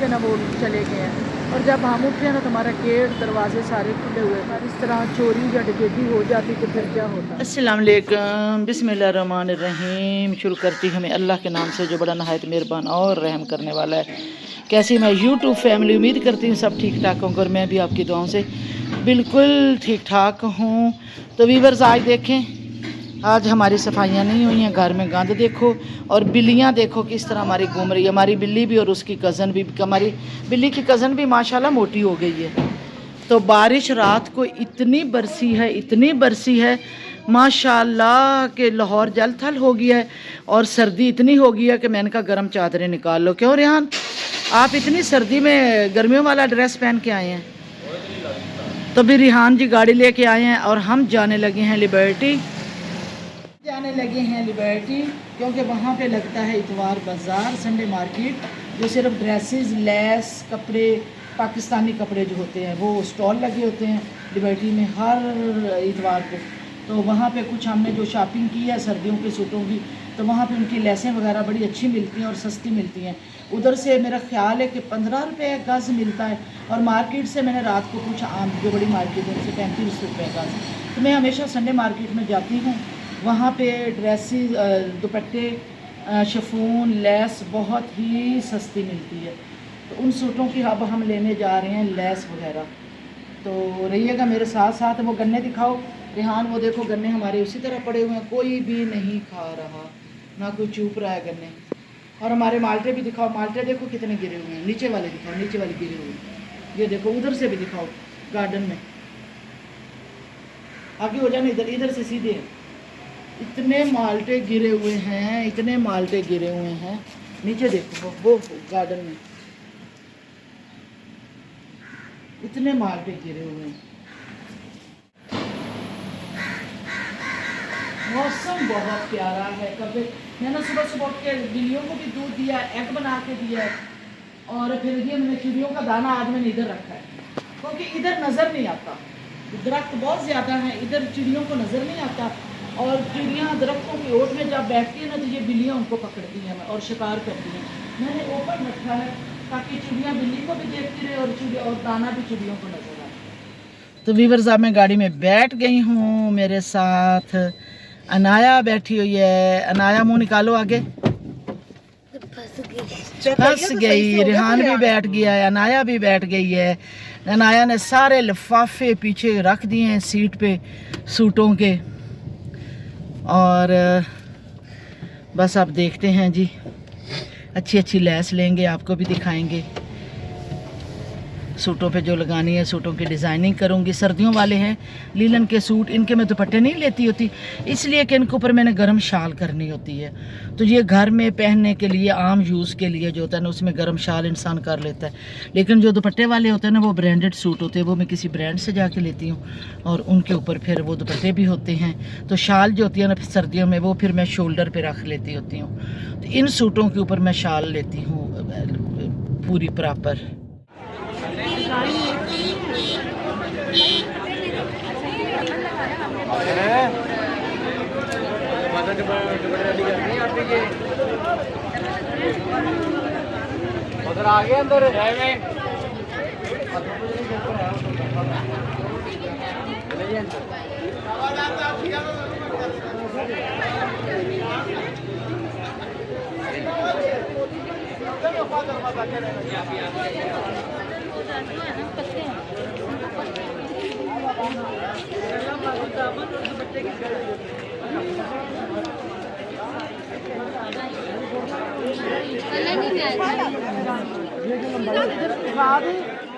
थे ना वो चले गए हैं, और जब हम उठे ना तो हमारा गेट दरवाजे सारे खुले हुए हैं। इस तरह चोरी या डकैती हो जाती तो फिर क्या होता। अस्सलाम वालेकुम, बिस्मिल्लाहिर्रहमानिर्रहीम। शुरू करती हूँ मैं अल्लाह के नाम से जो बड़ा नहायत मेहरबान और रहम करने वाला है। कैसी मैं यूट्यूब फैमिली, उम्मीद करती हूँ सब ठीक ठाक होंगे और मैं भी आपकी दुआओं से बिल्कुल ठीक ठाक हूँ। तो वीवर्स आज देखें, आज हमारी सफाइयाँ नहीं हुई हैं, घर में गंद देखो और बिल्लियाँ देखो किस तरह हमारी घूम रही है। हमारी बिल्ली भी और उसकी कज़न भी, हमारी बिल्ली की कज़न भी माशाल्लाह मोटी हो गई है। तो बारिश रात को इतनी बरसी है, इतनी बरसी है माशाल्लाह कि लाहौर जल थल हो गया है, और सर्दी इतनी हो गई है कि मैंने कहा गर्म चादरें निकाल लो। क्यों रेहान, आप इतनी सर्दी में गर्मियों वाला ड्रेस पहन के आए हैं? तो भी रिहान जी गाड़ी लेके आए हैं और हम जाने लगे हैं लिबर्टी, क्योंकि वहाँ पे लगता है इतवार बाज़ार, संडे मार्केट, जो सिर्फ ड्रेसेस, लेस, कपड़े, पाकिस्तानी कपड़े जो होते हैं वो स्टॉल लगे होते हैं लिबर्टी में हर इतवार को। तो वहाँ पे कुछ हमने जो शॉपिंग की है सर्दियों के सूटों की, तो वहाँ पे उनकी लेसें वगैरह बड़ी अच्छी मिलती हैं और सस्ती मिलती हैं। उधर से मेरा ख्याल है कि 15 रुपये गज़ मिलता है, और मार्केट से मैंने रात को कुछ आम जो बड़ी मार्केट है उनसे 35 रुपये गज़। तो मैं हमेशा संडे मार्केट में जाती हूँ, वहाँ पे ड्रेसेस, दुपट्टे, शिफॉन, लेस बहुत ही सस्ती मिलती है। तो उन सूटों की अब हम लेने जा रहे हैं लेस वगैरह। तो रहिएगा मेरे साथ साथ। वो गन्ने दिखाओ रेहान, वो देखो गन्ने हमारे उसी तरह पड़े हुए हैं, कोई भी नहीं खा रहा, ना कोई चूप रहा है गन्ने। और हमारे माल्टे भी दिखाओ, माल्टे देखो कितने गिरे हुए हैं। नीचे वाले दिखाओ, नीचे वाले गिरे हुए हैं, ये देखो। उधर से भी दिखाओ गार्डन में, आगे हो जाना, इधर इधर से सीधे। इतने माल्टे गिरे हुए हैं, इतने माल्टे गिरे हुए हैं। नीचे देखो वो गार्डन में इतने माल्टे गिरे हुए हैं। मौसम बहुत प्यारा है। कभी मैंने सुबह सुबह उठ के बिल्लियों को भी दूध दिया, एग बना के दिया है, और फिर ये मैंने चिड़ियों का दाना आज मैंने इधर रखा है, क्योंकि इधर नज़र नहीं आता, दरख्त बहुत ज़्यादा है, इधर चिड़ियों को नज़र नहीं आता। और चिड़ियाँ दरख्तों की ओट में जब बैठती है ना तो ये बिल्लियाँ उनको पकड़ती हैं और शिकार करती हैं। मैंने ओपन रखा है ताकि चिड़ियाँ बिल्ली को भी देखती रहे और चिड़िया और दाना भी चिड़ियों को नजर आए। तो वीवर्स, अब मैं गाड़ी में बैठ गई हूँ, मेरे साथ अनाया बैठी हुई है। अनाया मुंह निकालो आगे। फंस गई। रिहान भी बैठ गया है, अनाया भी बैठ गई है। अनाया ने सारे लिफाफे पीछे रख दिए हैं सीट पे सूटों के, और बस आप देखते हैं जी, अच्छी अच्छी लेस लेंगे, आपको भी दिखाएंगे सूटों पे जो लगानी है। सूटों की डिज़ाइनिंग करूँगी। सर्दियों वाले हैं लीलन के सूट, इनके मैं दुपट्टे नहीं लेती होती, इसलिए कि इनके ऊपर मैंने गर्म शाल करनी होती है। तो ये घर में पहनने के लिए, आम यूज़ के लिए जो होता है ना, उसमें गर्म शाल इंसान कर लेता है। लेकिन जो दुपट्टे वाले होते हैं ना, वो ब्रांडेड सूट होते हैं, वो मैं किसी ब्रांड से जाके लेती हूँ, और उनके ऊपर फिर वो दुपट्टे भी होते हैं। तो शाल जो होती है ना सर्दियों में, वो फिर मैं शोल्डर पर रख लेती होती हूँ। तो इन सूटों के ऊपर मैं शाल लेती हूँ पूरी प्रॉपर। उधर आ गए अंदर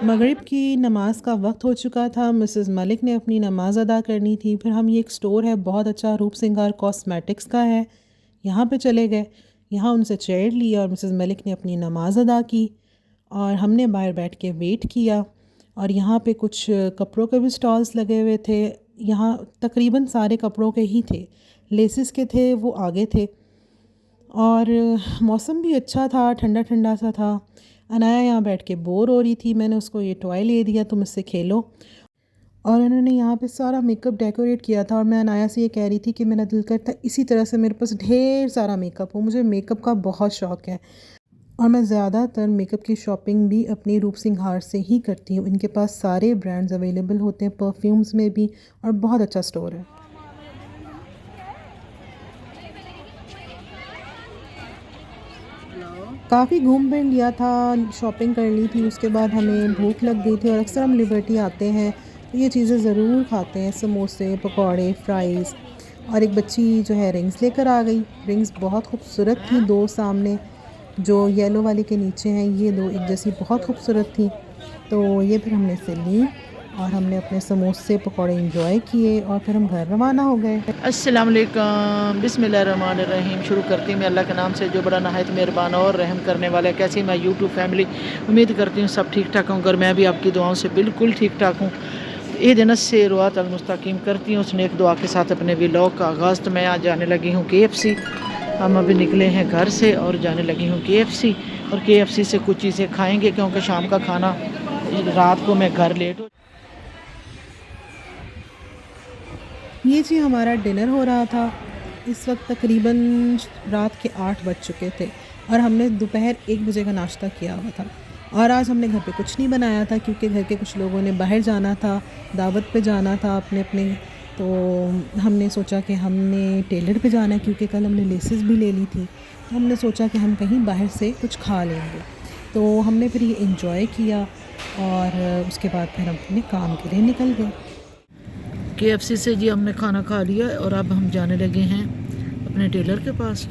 मगरिब की नमाज का वक्त हो चुका था। मिसेस मलिक ने अपनी नमाज़ अदा करनी थी। फिर हम, ये एक स्टोर है बहुत अच्छा, रूप सिंगार कॉस्मेटिक्स का है, यहाँ पे चले गए। यहाँ उनसे चेयर ली और मिसेस मलिक ने अपनी नमाज़ अदा की, और हमने बाहर बैठ के वेट किया। और यहाँ पे कुछ कपड़ों के भी स्टॉल्स लगे हुए थे। यहाँ तकरीबन सारे कपड़ों के ही थे, लेसिस के थे वो आगे थे, और मौसम भी अच्छा था, ठंडा ठंडा सा था। अनाया यहाँ बैठ के बोर हो रही थी, मैंने उसको ये टॉय ले दिया, तुम इससे खेलो। और उन्होंने यहाँ पे सारा मेकअप डेकोरेट किया था, और मैं अनाया से ये कह रही थी कि मेरा दिल करता इसी तरह से मेरे पास ढेर सारा मेकअप हो, मुझे मेकअप का बहुत शौक़ है। और मैं ज़्यादातर मेकअप की शॉपिंग भी अपनी रूप सिंगार से ही करती हूँ। इनके पास सारे ब्रांड्स अवेलेबल होते हैं, परफ्यूम्स में भी, और बहुत अच्छा स्टोर है। काफ़ी घूम फिर लिया था, शॉपिंग कर ली थी, उसके बाद हमें भूख लग गई थी और अक्सर हम लिबर्टी आते हैं तो ये चीज़ें ज़रूर खाते हैं, समोसे, पकौड़े, फ्राइज़। और एक बच्ची जो है रिंग्स लेकर आ गई। रिंग्स बहुत खूबसूरत थी, दो सामने जो येलो वाले के नीचे हैं, ये दो एक जैसी बहुत खूबसूरत थी। तो ये फिर हमने इसे ली और हमने अपने समोसे पकौड़े एंजॉय किए और फिर हम घर रवाना हो गए। अस्सलाम वालेकुम, बिस्मिल्लाहिर्रहमानिर्रहीम। शुरू करती हूँ मैं अल्लाह के नाम से जो बड़ा नहायत मेहरबान और रहम करने वाला है। कैसी मैं यूट्यूब फैमिली, उम्मीद करती हूँ सब ठीक ठाक हूँ और मैं भी आपकी दुआओं से बिल्कुल ठीक ठाक हूँ। ईद से रुआत अल मुस्तकीम करती हूँ, उस नेक दुआ के साथ अपने व्लॉग का आगाज़। तो मैं आज जाने लगी हूँ KFC। हम अभी निकले हैं घर से और जाने लगी हूँ KFC, और KFC से कुछ चीज़ें खाएँगे क्योंकि शाम का खाना रात को मैं घर लेट हो। ये जी हमारा डिनर हो रहा था। इस वक्त तकरीबन रात के 8 बज चुके थे और हमने दोपहर 1 बजे का नाश्ता किया हुआ था। और आज हमने घर पे कुछ नहीं बनाया था क्योंकि घर के कुछ लोगों ने बाहर जाना था, दावत पे जाना था अपने अपने। तो हमने सोचा कि हमने टेलर पे जाना है क्योंकि कल हमने लेसेस भी ले ली थी। तो हमने सोचा कि हम कहीं बाहर से कुछ खा लेंगे। तो हमने फिर ये एंजॉय किया और उसके बाद फिर हम अपने काम के लिए निकल गए। KFC से जी हमने खाना खा लिया और अब हम जाने लगे हैं अपने टेलर के पास।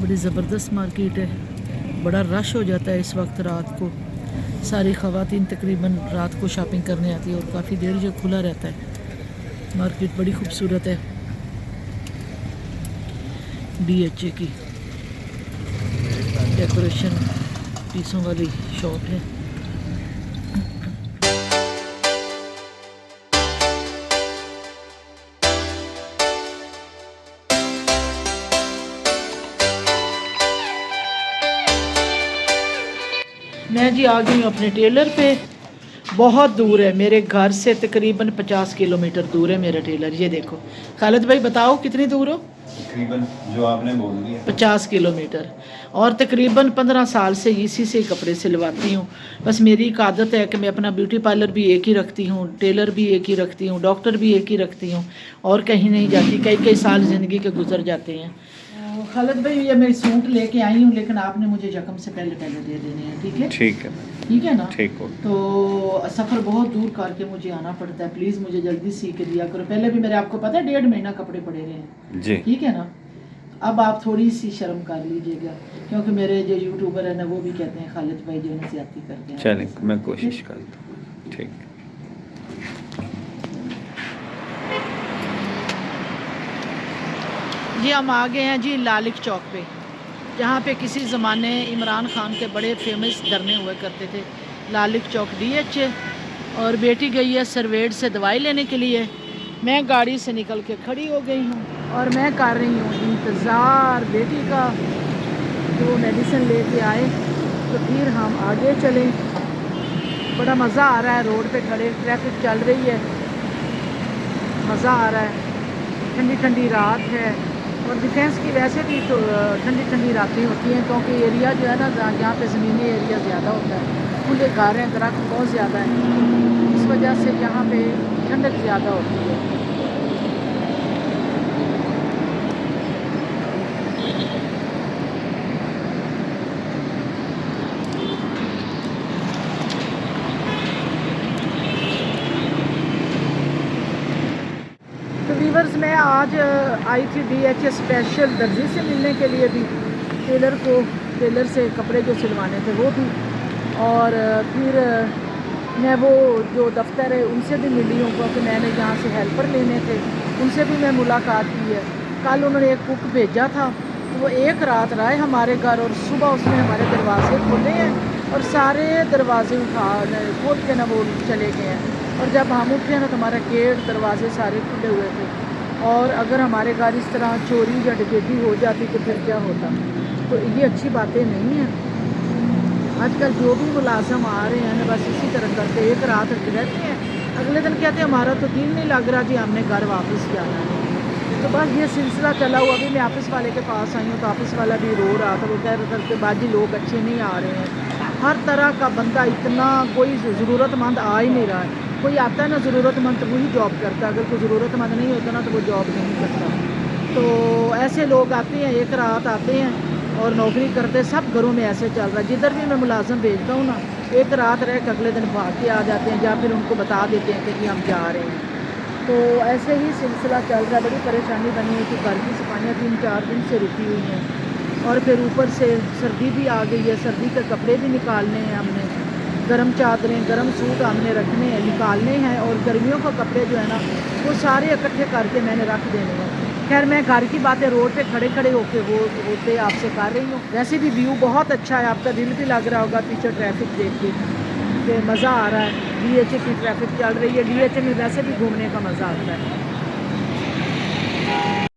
बड़ी ज़बरदस्त मार्केट है, बड़ा रश हो जाता है इस वक्त रात को। सारी ख़वातीन तकरीबन रात को शॉपिंग करने आती है और काफ़ी देर जो खुला रहता है। मार्केट बड़ी खूबसूरत है, DHA की डेकोरेशन पीसों वाली शॉप है। मैं जी आ गई हूँ अपने टेलर पे। बहुत दूर है मेरे घर से, तकरीबन 50 किलोमीटर दूर है मेरा टेलर। ये देखो खालिद भाई बताओ कितनी दूर हो? तकरीबन जो आपने बोल दिया 50 किलोमीटर। और तकरीबन 15 साल से इसी से कपड़े सिलवाती हूँ। बस मेरी एक आदत है कि मैं अपना ब्यूटी पार्लर भी एक ही रखती हूँ, टेलर भी एक ही रखती हूँ, डॉक्टर भी एक ही रखती हूँ और कहीं नहीं जाती। कई कई साल ज़िंदगी के गुजर जाते हैं। खालिद भाई ये मैं सूट लेके आई हूँ, लेकिन आपने मुझे रकम से पहले पहले दे देने हैं, ठीक है? ठीक है, ठीक है ना? ठीक हो। तो सफ़र बहुत दूर करके मुझे आना पड़ता है, प्लीज़ मुझे जल्दी सी के दिया करो। पहले भी मेरे आपको पता है 1.5 महीना कपड़े पड़े रहे हैं जी, ठीक है ना? अब आप थोड़ी सी शर्म कर लीजिएगा क्योंकि मेरे जो यूट्यूबर है ना वो भी कहते हैं खालिद भाई जो है ज्यादती करते हैं। चलें मैं कोशिश करता हूँ। ठीक, जी हम आ गए हैं जी लालिक चौक पे, जहाँ पे किसी ज़माने इमरान खान के बड़े फेमस धरने हुए करते थे। लालिक चौक DHA। और बेटी गई है सरवेट से दवाई लेने के लिए। मैं गाड़ी से निकल के खड़ी हो गई हूँ और मैं कर रही हूँ इंतज़ार बेटी का, तो मेडिसिन लेके आए तो फिर हम आगे चलें। बड़ा मज़ा आ रहा है, रोड पे खड़े, ट्रैफिक चल रही है, मज़ा आ रहा है। ठंडी ठंडी रात है और डिफेंस की वैसे भी तो ठंडी ठंडी रातें होती हैं क्योंकि एरिया जो है ना यहाँ पे ज़मीनी एरिया ज़्यादा होता है, खुले घर हैं, दरख्त बहुत ज़्यादा है, इस वजह से यहाँ पे ठंडक ज़्यादा होती है। तो वीवर्स मैं आज आई थी DHA स्पेशल दर्जी से मिलने के लिए भी, टेलर से कपड़े जो सिलवाने थे वो भी, और फिर मैं वो जो दफ्तर है उनसे भी मिली हूँ क्योंकि मैंने यहाँ से हेल्पर लेने थे, उनसे भी मैं मुलाकात की है। कल उन्होंने एक कुक भेजा था तो वो एक रात रहा है हमारे घर और सुबह उसने हमारे दरवाजे खोले हैं और सारे दरवाजे खोल के ना वो चले गए हैं। और जब हम उठे ना तो हमारा गेट दरवाजे सारे खुले हुए थे, और अगर हमारे घर इस तरह चोरी या डकैती हो जाती तो फिर क्या होता। तो ये अच्छी बातें नहीं हैं। आजकल जो भी मुलाजम आ रहे हैं ना बस इसी तरह करते, एक रात रहते हैं, अगले दिन कहते हैं हमारा तो दिल नहीं लग रहा जी, हमने घर वापस जाना है। तो बस ये सिलसिला चला हुआ। अभी मैं ऑफिस वाले के पास आई हूँ तो ऑफिस वाला भी रो रहा था, वो कह रहा था कि बाजी लोग अच्छे नहीं आ रहे हैं, हर तरह का बंदा, इतना कोई ज़रूरतमंद आ ही नहीं रहा है। कोई आता है ना ज़रूरतमंद तो वही जॉब करता है, अगर कोई ज़रूरतमंद नहीं होता ना तो वो जॉब नहीं करता। तो ऐसे लोग आते हैं, एक रात आते हैं और नौकरी करते, सब घरों में ऐसे चल रहा है। जिधर भी मैं मुलाजम भेजता हूँ ना, एक रात रह के अगले दिन भाग के आ जाते हैं, या फिर उनको बता देते हैं कि हम जा रहे हैं। तो ऐसे ही सिलसिला चल रहा है। बड़ी परेशानी बनी है कि घर की सफाइयाँ 3-4 दिन से रुकी हुई हैं, और फिर ऊपर से सर्दी भी आ गई है, सर्दी के कपड़े भी निकालने हैं हमने, गर्म चादरें, गर्म सूट हमने रखने हैं, निकालने हैं, और गर्मियों का कपड़े जो है ना वो सारे इकट्ठे करके मैंने रख देने हैं। खैर मैं घर की बातें रोड पे खड़े खड़े होके वो होते आपसे कर रही हूँ। वैसे भी व्यू बहुत अच्छा है, आपका दिल भी लग रहा होगा पीछे ट्रैफिक देख के, कि मज़ा आ रहा है। DHA की ट्रैफिक चल रही है, DHA में वैसे भी घूमने का मज़ा आता है।